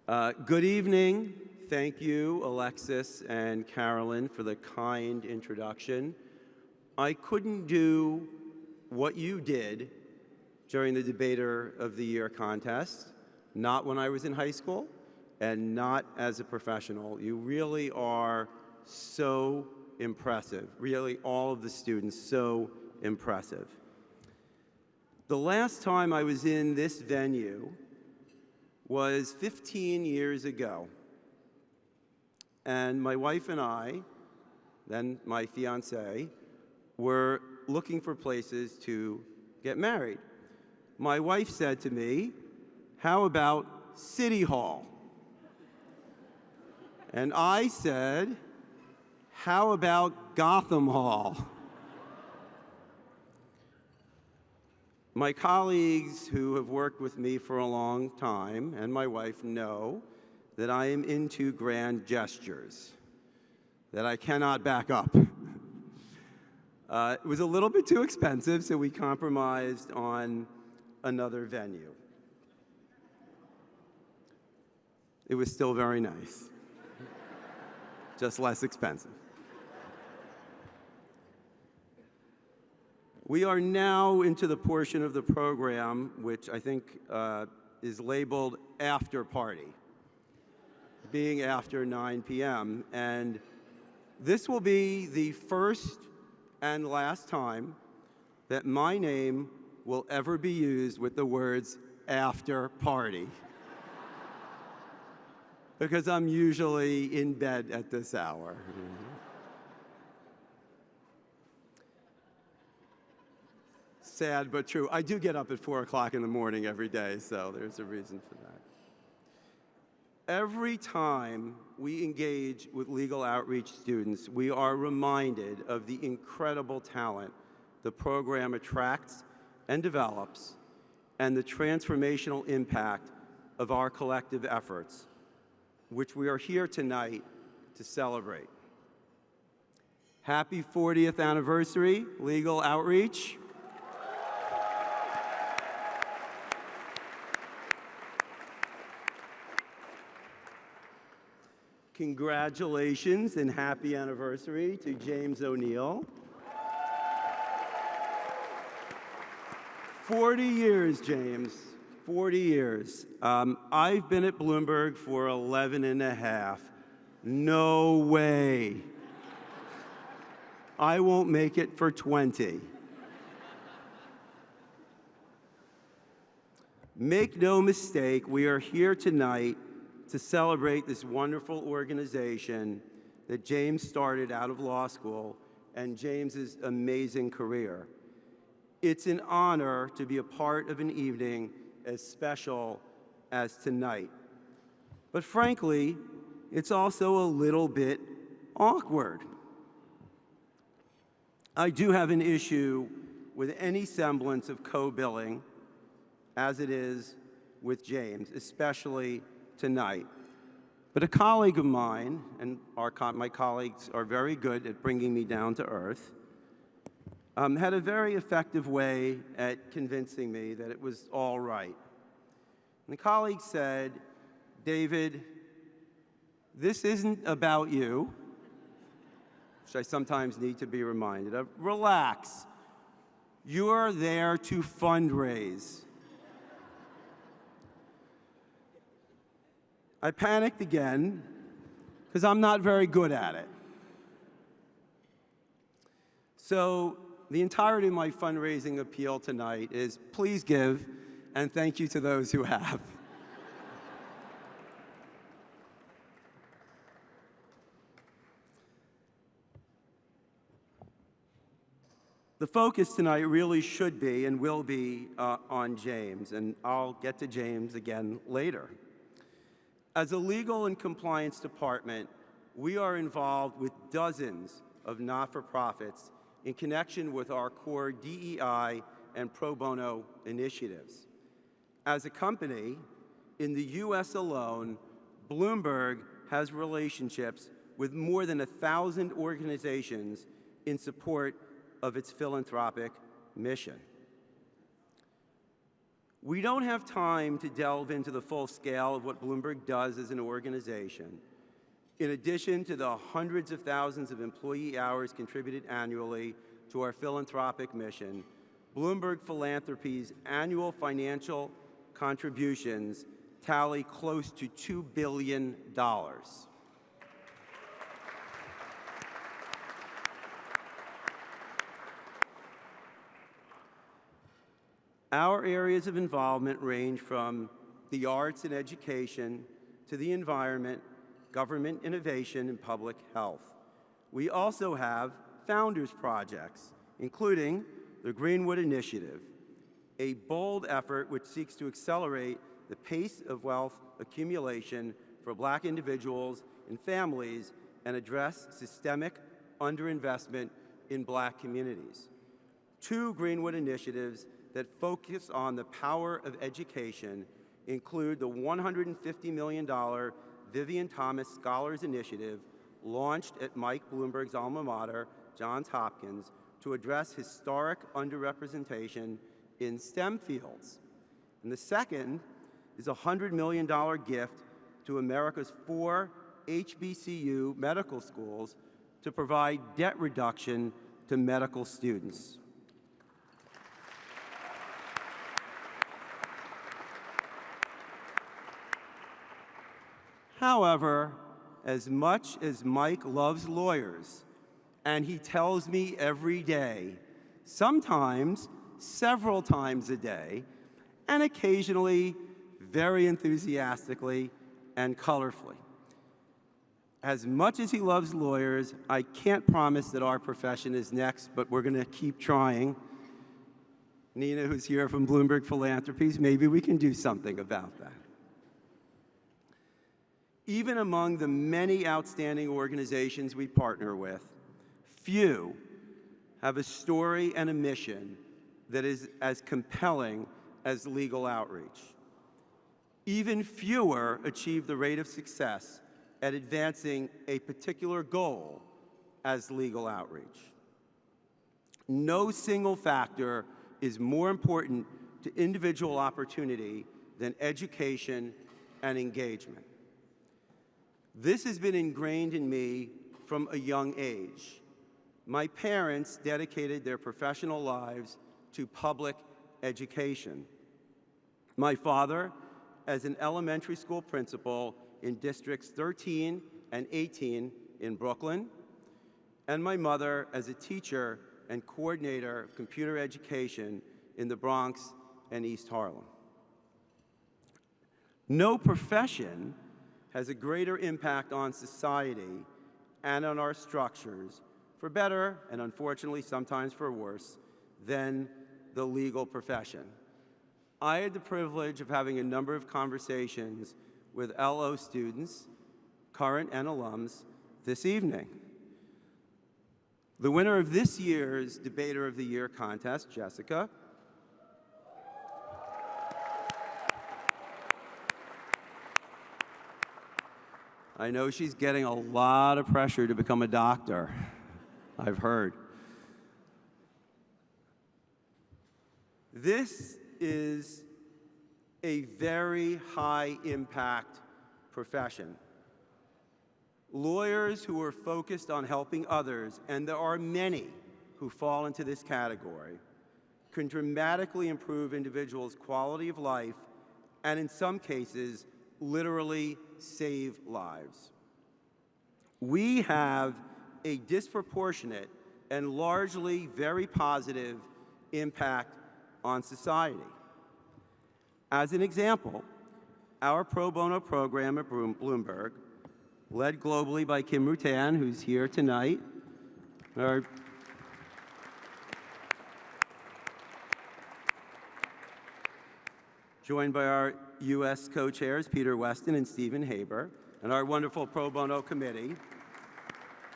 Good evening. Thank you, Alexis and Carolyn, for the kind introduction. I couldn't do what you did during the Debater of the Year contest, not when I was in high school and not as a professional. You really are so impressive. Really, all of the students, so impressive. The last time I was in this venue was 15 years ago. And my wife and I, then my fiancé, were looking for places to get married. My wife said to me, "How about City Hall?" And I said, "How about Gotham Hall?" My colleagues who have worked with me for a long time, and my wife, know that I am into grand gestures, that I cannot back up. It was a little bit too expensive, so we compromised on another venue. It was still very nice, just less expensive. We are now into the portion of the program which I think is labeled after party, being after 9 p.m. And this will be the first and last time that my name will ever be used with the words after party. Because I'm usually in bed at this hour. Sad but true. I do get up at 4 o'clock in the morning every day, so there's a reason for that. Every time we engage with legal outreach students, we are reminded of the incredible talent the program attracts and develops, and the transformational impact of our collective efforts, which we are here tonight to celebrate. Happy 40th anniversary, Legal Outreach. Congratulations and happy anniversary to James O'Neill. 40 years, James, 40 years. I've been at Bloomberg for 11 and a half. No way. I won't make it for 20. Make no mistake, we are here tonight to celebrate this wonderful organization that James started out of law school and James's amazing career. It's an honor to be a part of an evening as special as tonight. But frankly, it's also a little bit awkward. I do have an issue with any semblance of co-billing, as it is with James, especially tonight. But a colleague of mine, and my colleagues are very good at bringing me down to earth, had a very effective way at convincing me that it was all right. And the colleague said, "David, this isn't about you," which I sometimes need to be reminded of. "Relax. You are there to fundraise." I panicked again, because I'm not very good at it. So the entirety of my fundraising appeal tonight is please give, and thank you to those who have. The focus tonight really should be and will be on James, and I'll get to James again later. As a legal and compliance department, we are involved with dozens of not-for-profits in connection with our core DEI and pro bono initiatives. As a company, in the US alone, Bloomberg has relationships with more than 1,000 organizations in support of its philanthropic mission. We don't have time to delve into the full scale of what Bloomberg does as an organization. In addition to the hundreds of thousands of employee hours contributed annually to our philanthropic mission, Bloomberg Philanthropy's annual financial contributions tally close to $2 billion. Our areas of involvement range from the arts and education to the environment, government innovation, and public health. We also have founders projects, including the Greenwood Initiative, a bold effort which seeks to accelerate the pace of wealth accumulation for Black individuals and families and address systemic underinvestment in Black communities. 2 Greenwood initiatives that focus on the power of education include the $150 million Vivian Thomas Scholars Initiative launched at Mike Bloomberg's alma mater, Johns Hopkins, to address historic underrepresentation in STEM fields. And the second is a $100 million gift to America's 4 HBCU medical schools to provide debt reduction to medical students. However, as much as Mike loves lawyers, and he tells me every day, sometimes several times a day, and occasionally very enthusiastically and colorfully. As much as he loves lawyers, I can't promise that our profession is next, but we're going to keep trying. Nina, who's here from Bloomberg Philanthropies, maybe we can do something about that. Even among the many outstanding organizations we partner with, few have a story and a mission that is as compelling as legal outreach. Even fewer achieve the rate of success at advancing a particular goal as legal outreach. No single factor is more important to individual opportunity than education and engagement. This has been ingrained in me from a young age. My parents dedicated their professional lives to public education. My father, as an elementary school principal in districts 13 and 18 in Brooklyn, and my mother as a teacher and coordinator of computer education in the Bronx and East Harlem. No profession has a greater impact on society and on our structures, for better and unfortunately sometimes for worse, than the legal profession. I had the privilege of having a number of conversations with LO students, current and alums, this evening. The winner of this year's Debater of the Year contest, Jessica, I know she's getting a lot of pressure to become a doctor, I've heard. This is a very high-impact profession. Lawyers who are focused on helping others, and there are many who fall into this category, can dramatically improve individuals' quality of life and, in some cases, literally save lives. We have a disproportionate and largely very positive impact on society. As an example, our pro bono program at Bloomberg, led globally by Kim Rutan, who's here tonight, joined by our U.S. co-chairs, Peter Weston and Stephen Haber, and our wonderful pro bono committee,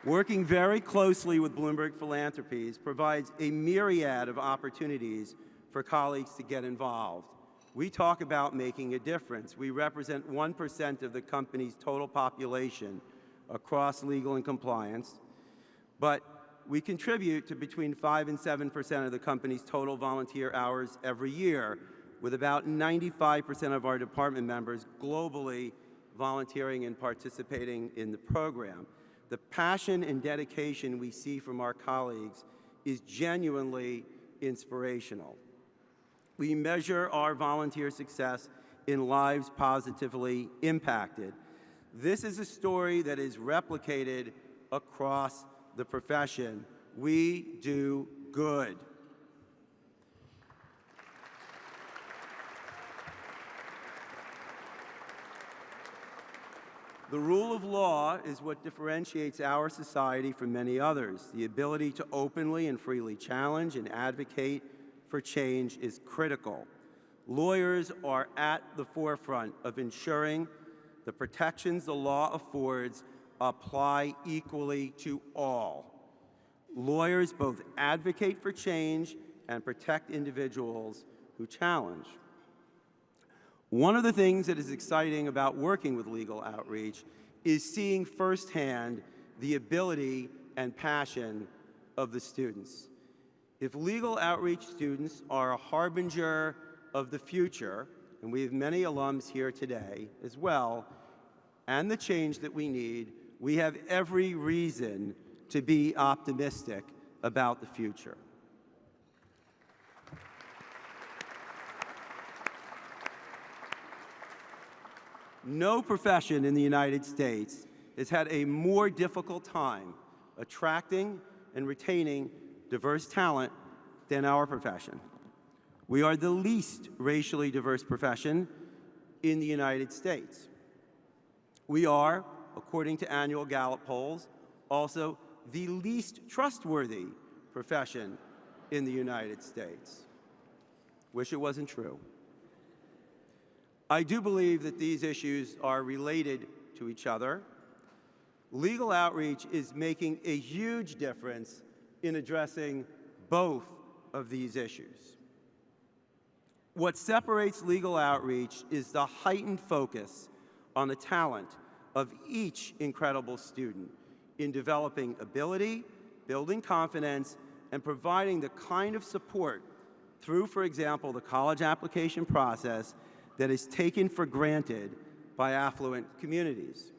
working very closely with Bloomberg Philanthropies, provides a myriad of opportunities for colleagues to get involved. We talk about making a difference. We represent 1% of the company's total population across legal and compliance, but we contribute to between 5 and 7% of the company's total volunteer hours every year, with about 95% of our department members globally volunteering and participating in the program. The passion and dedication we see from our colleagues is genuinely inspirational. We measure our volunteer success in lives positively impacted. This is a story that is replicated across the profession. We do good. The rule of law is what differentiates our society from many others. The ability to openly and freely challenge and advocate for change is critical. Lawyers are at the forefront of ensuring the protections the law affords apply equally to all. Lawyers both advocate for change and protect individuals who challenge. One of the things that is exciting about working with legal outreach is seeing firsthand the ability and passion of the students. If legal outreach students are a harbinger of the future, and we have many alums here today as well, and the change that we need, we have every reason to be optimistic about the future. No profession in the United States has had a more difficult time attracting and retaining diverse talent than our profession. We are the least racially diverse profession in the United States. We are, according to annual Gallup polls, also the least trustworthy profession in the United States. Wish it wasn't true. I do believe that these issues are related to each other. Legal outreach is making a huge difference in addressing both of these issues. What separates legal outreach is the heightened focus on the talent of each incredible student in developing ability, building confidence, and providing the kind of support through, for example, the college application process that is taken for granted by affluent communities.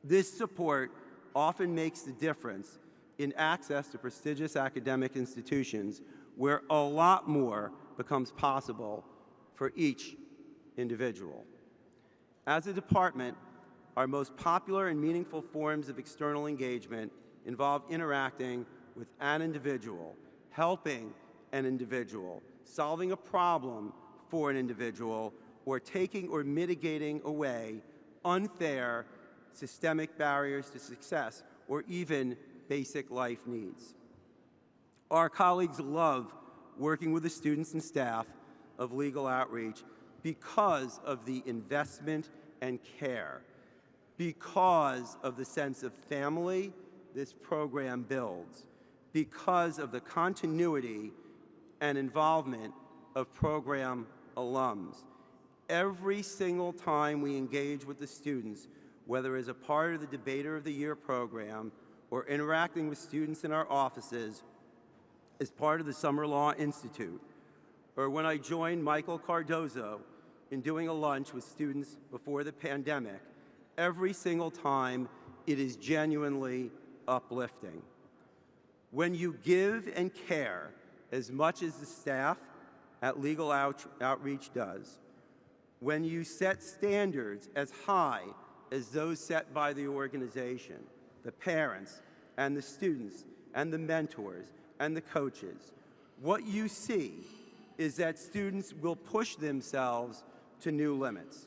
This support often makes the difference in access to prestigious academic institutions where a lot more becomes possible for each individual. As a department, our most popular and meaningful forms of external engagement involve interacting with an individual, helping an individual, solving a problem for an individual, or taking or mitigating away unfair systemic barriers to success or even basic life needs. Our colleagues love working with the students and staff of legal outreach because of the investment and care, because of the sense of family this program builds, because of the continuity and involvement of program alums. Every single time we engage with the students, whether as a part of the Debater of the Year program or interacting with students in our offices as part of the Summer Law Institute, or when I joined Michael Cardozo in doing a lunch with students before the pandemic, every single time it is genuinely uplifting. When you give and care as much as the staff at Legal Outreach does, when you set standards as high as those set by the organization, the parents and the students and the mentors and the coaches, what you see is that students will push themselves to new limits.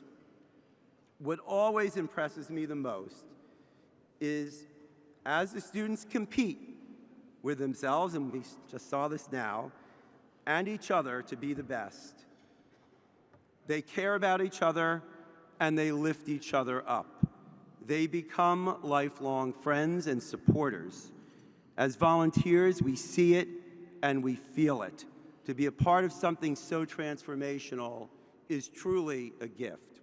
What always impresses me the most is as the students compete with themselves, and we just saw this now, and each other to be the best, they care about each other and they lift each other up. They become lifelong friends and supporters. As volunteers, we see it and we feel it. To be a part of something so transformational is truly a gift.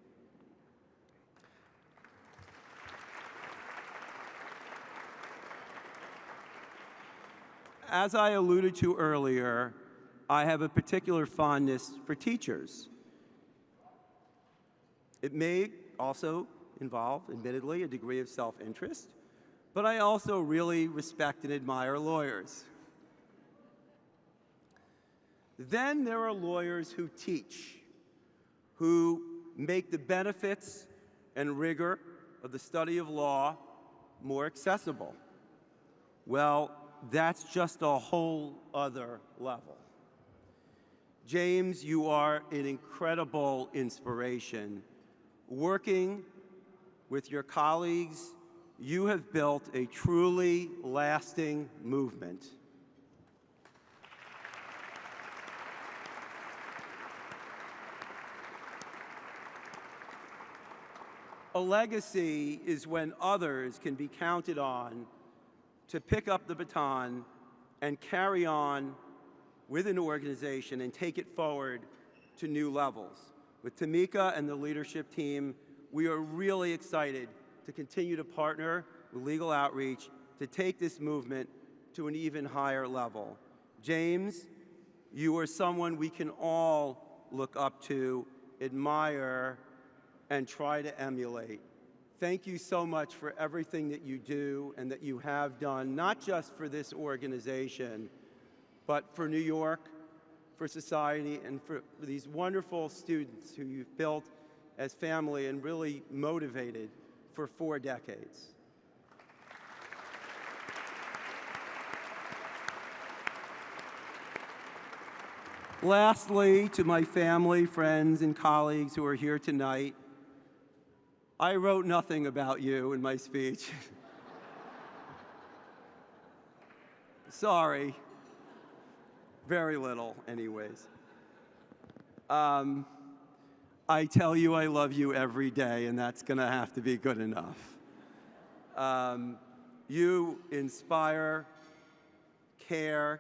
As I alluded to earlier, I have a particular fondness for teachers. It may also involve, admittedly, a degree of self-interest, but I also really respect and admire lawyers. Then there are lawyers who teach, who make the benefits and rigor of the study of law more accessible. Well, that's just a whole other level. James, you are an incredible inspiration. Working with your colleagues, you have built a truly lasting movement. A legacy is when others can be counted on to pick up the baton and carry on with an organization and take it forward to new levels. With Tamika and the leadership team, we are really excited to continue to partner with Legal Outreach to take this movement to an even higher level. James, you are someone we can all look up to, admire, and try to emulate. Thank you so much for everything that you do and that you have done, not just for this organization, but for New York, for society, and for these wonderful students who you've built as family and really motivated for 4 decades. Lastly, to my family, friends, and colleagues who are here tonight, I wrote nothing about you in my speech. Sorry. Very little, anyways. I tell you I love you every day, and that's going to have to be good enough. You inspire, care,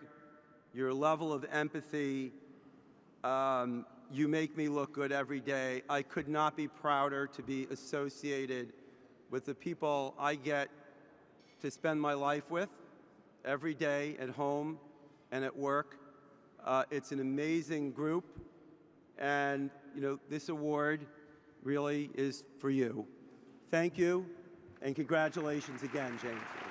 your level of empathy. You make me look good every day. I could not be prouder to be associated with the people I get to spend my life with every day at home and at work. It's an amazing group, and this award really is for you. Thank you, and congratulations again, James.